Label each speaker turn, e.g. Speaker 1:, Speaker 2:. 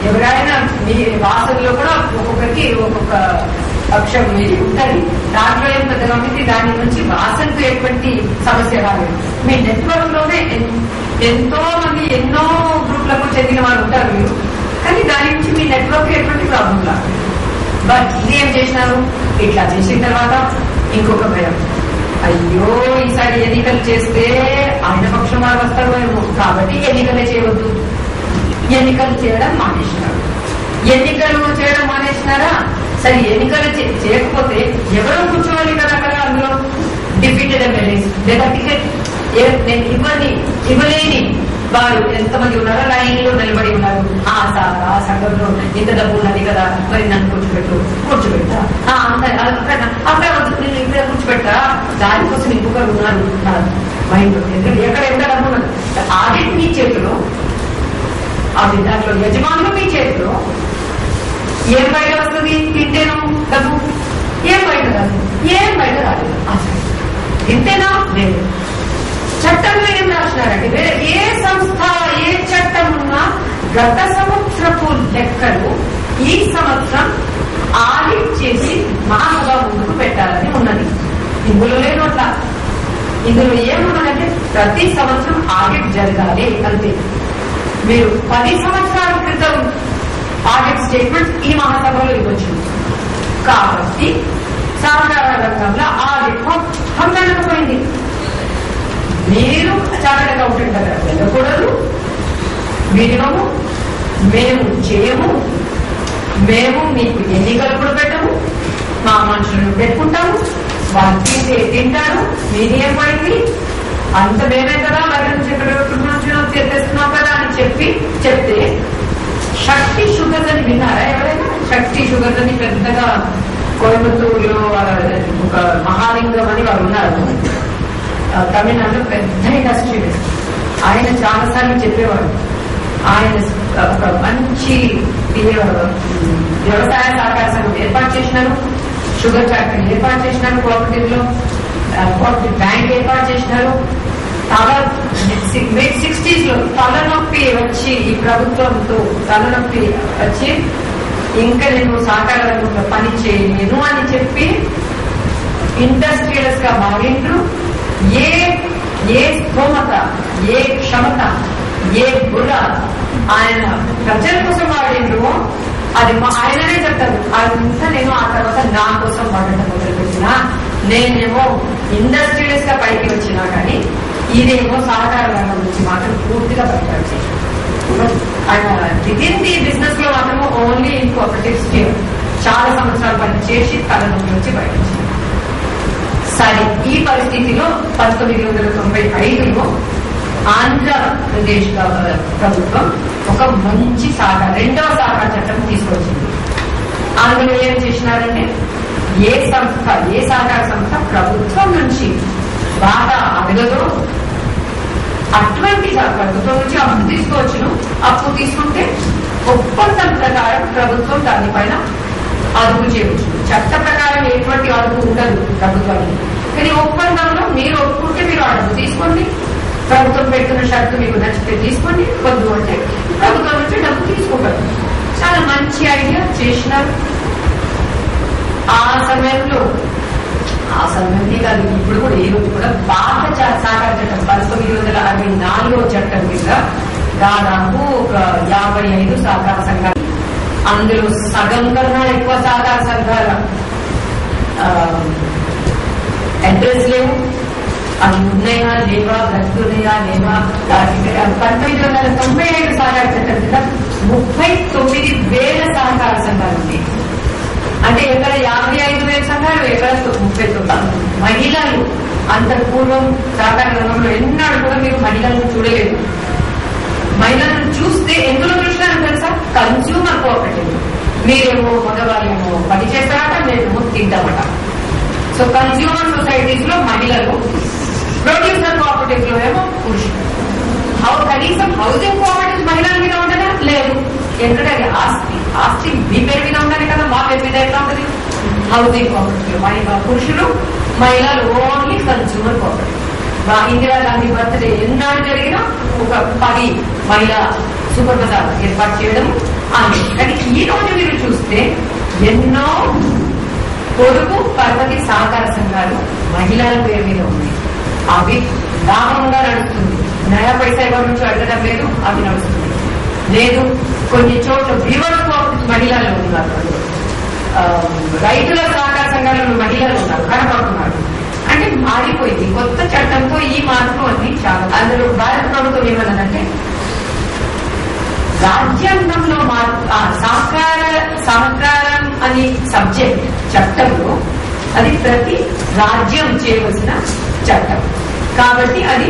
Speaker 1: ఎవరైనా మీ వాసనలో కూడా ఒక్కొక్కరికి ఒక్కొక్క పక్షం ఉంటుంది. దాంట్లో ఏం పెద్దగా ఉంది, దాని నుంచి వాసనకు ఎటువంటి సమస్య రాలేదు. మీ నెట్వర్క్ లోనే ఎంతో మంది ఎన్నో గ్రూప్లకు చెందిన వాళ్ళు ఉంటారు మీరు, కానీ దాని నుంచి మీ నెట్వర్క్ ఎటువంటి ప్రాబ్లం రాదు. బట్ ఇది ఏం చేసినారు, ఇట్లా చేసిన తర్వాత ఇంకొక భయం, అయ్యో ఈసారి ఎన్నికలు చేస్తే ఆయన పక్షం వారు వస్తారు కాబట్టి ఎన్నికలే చేయవద్దు. ఎన్నికలు చేయడం మానేసినారు. ఎన్నికలు చేయడం మానేసినారా, సరే ఎన్నికలు చేయకపోతే ఎవరో కూర్చోవాలి కదా అక్కడ, అందులో డిఫీటెడ్ ఎమ్మెల్యేస్ లేదా టికెట్ ఇవ్వలేని వారు ఎంతమంది ఉన్నారో లైన్ లో నిలబడి ఉన్నారు. ఆ సంఘంలో ఇంత డబ్బు ఉన్నది కదా, మరి నన్ను కూర్చోబెట్టా అక్కడ నేను ఇక్కడ కూర్చోబెట్టా, దానికోసం ఇంకొకరు ఉన్నారు మైండ్. ఎక్కడ ఎంత డబ్బు ఉన్నది, ఆడిట్ మీ చేతిలో, అది దాంట్లో యజమానులు మీ చేతిలో. ఏం బయట వస్తుంది, తింటేనో డబ్బు, ఏం బయట రాదు, ఏం బయట రాలేదు. తింటేనా లేదు. చట్టంలో ఏం రాసినారంటే వేరే ఏ సంస్థ ఏ చట్టం ఉన్నా గత సంవత్సరపు లెక్కలు ఈ సంవత్సరం ఆడిట్ చేసి మహాసభ ముందుకు పెట్టాలని ఉన్నది. ఇందులో లేదు అట్లా. ఇందులో ఏమున్నదంటే ప్రతి సంవత్సరం ఆడిట్ జరగాలి అంతే. మీరు 10 సంవత్సరాల క్రితం ఆడిట్ స్టేట్మెంట్ ఈ మహాసభలో ఇవ్వచ్చు. కాబట్టి సహకార రంగంలో ఆడిట్ హంగనకపోయింది. మీరు చార్టెడ్ అకౌంటెంట్ దగ్గర వెళ్ళకూడదు. మినిమము మేము చేయము, మేము మీకు ఎన్నికలు కూడా పెట్టము, మా మనుషులను పెట్టుకుంటాము, వాళ్ళు తింటారు, మీది ఏం పడింది అంత మేమే కదా బయట నుంచి ఎక్కడ తెస్తున్నాం కదా అని చెప్తే శక్తి షుగర్స్ అని విన్నారా ఎవరైనా? శక్తి షుగర్స్ అని పెద్దగా కోయంబత్తూరులో ఒక మహాలింగం అని వాళ్ళు ఉన్నారు, తమిళనాడులో పెద్ద ఇండస్ట్రియలిస్ట్. ఆయన చాలాసార్లు చెప్పేవాడు, ఆయన ఒక మంచి వ్యవసాయ సహకార సంఘం ఏర్పాటు చేసినారు, షుగర్ ఫ్యాక్టరీ ఏర్పాటు చేసినారు, కోఆపరేటివ్ లో కోఆపరేటివ్ బ్యాంక్ ఏర్పాటు చేసినారు. మిడ్ 60s లో తలనొప్పి వచ్చి ఈ ప్రభుత్వంతో తలనొప్పి వచ్చి ఇంకా నేను సహకార రంగంలో పని చేయలేను అని చెప్పి ఇండస్ట్రియలిస్ట్ గా మారిండ్రు. ఏ స్తోమత, ఏ క్షమత, ఏ బుర్ర ఆయన ప్రజల కోసం వాడిండ్రు అది ఆయననే చెప్తారు. అదంతా నేను ఆ తర్వాత నా కోసం వాడటం మొదలుపెట్టినా, నేనేమో ఇండస్ట్రియలిస్ట్ గా పైకి వచ్చినా కానీ ఇదేమో సహకార రంగం నుంచి మాత్రం పూర్తిగా బయటపడి ఆయన విదిన్ ది బిజినెస్ లో మాత్రము ఓన్లీ ఇన్ కోఆపరేటివ్ స్కీమ్ చాలా సంవత్సరాలు పని చేసి తలనొప్పి నుంచి బయట వచ్చింది. సరే, ఈ పరిస్థితిలో 1995లో ఆంధ్రప్రదేశ్ ప్రభుత్వం ఒక మంచి రెండవ సహకార చట్టం తీసుకొచ్చింది. అందులో ఏం చేసినారంటే ఏ సహకార సంస్థ ప్రభుత్వం నుంచి బాగా అడగదో అటువంటి ప్రభుత్వం నుంచి అప్పు తీసుకోవచ్చును. అప్పు తీసుకుంటే ఒప్పందం ప్రకారం ప్రభుత్వం దానిపైన అదుపు చేయవచ్చు. చట్ట ప్రకారం ఎటువంటి అదుపు ఉండదు ప్రభుత్వానికి, కానీ ఒప్పందంలో మీరు ఒప్పుకుంటే మీరు అడుగు తీసుకోండి, ప్రభుత్వం పెట్టిన షరతు మీకు నచ్చితే తీసుకోండి, వద్దు అంటే ప్రభుత్వం నుంచి డబ్బు తీసుకోగలరు. చాలా మంచి ఐడియా చేసినారు. ఆ సమయంలో కాదు, ఇప్పుడు కూడా ఈ రోజు కూడా పాత సహకార చట్టం 1964 చట్టం కింద దాదాపు ఒక 55 సహకార సంఘాలు, అందులో సగం కన్నా ఎక్కువ సహకార సంఘాల అడ్రస్ లేవు. అవి ఉన్నాయా లేవా, బ్రతుకున్నాయా లేవా? 1995 సహకార చట్టం కింద 39,000 సహకార సంఘాలు ఉన్నాయి. అంటే ఎక్కడ 55,000 సంఘాలు, ఎక్కడ 39,000 మహిళలు. అంతకు పూర్వం సహకార రంగంలో ఎన్నాడు కూడా మీరు మహిళలను చూడలేదు. మహిళలను చూస్తే ఎందులో చూసినారు తెలుసా? Consumer cooperative. మీరేమో మగవాళ్ళేమో పని చేస్తారట, మేమేమో తింటామట. సో కన్స్యూమర్ సొసైటీస్ లో మహిళలు, ప్రొడ్యూసర్ కోఆపరేటివ్ లో ఏమో పురుషులు. కనీసం హౌసింగ్ కోఆపరేటివ్ మహిళల మీద ఉండదా? లేదు. ఎందుకంటే అది ఆస్తి మీ పేరు మీద ఉండాలి కదా, మా పేరు మీద ఎట్లా ఉంటుంది? హౌసింగ్ కోఆపరేటివ్ పురుషులు, మహిళలు only consumer cooperative. Indira Gandhi birthday ఎన్నాడు జరిగినా ఒక 10 మహిళా సూపర్ బజార్ ఏర్పాటు చేయడం, అని. కానీ ఈ రోజు మీరు చూస్తే ఎన్నో పొదుపు పరపతి సహకార సంఘాలు మహిళల పేరు మీద ఉన్నాయి. అవి లాభంగా నడుస్తుంది. నయా పైసా ఎవరి నుంచి అడగడం లేదు, అవి నడుస్తుంది. లేదు కొన్ని చోట్ల వ్యూవర్స్ మహిళలు ఉన్నారు, రైతుల సహకార సంఘాలలో మహిళలు ఉన్నారు, కనపడుతున్నారు. అంటే మారిపోయింది కొత్త చట్టంతో ఈ మార్పులు అన్ని చాలా. అందులో భారత ప్రభుత్వం ఏమన్నదంటే రాజ్యాంగంలో సహకారం అనే సబ్జెక్ట్ చట్టంలో అది ప్రతి రాజ్యం చేయవలసిన చట్టం కాబట్టి అది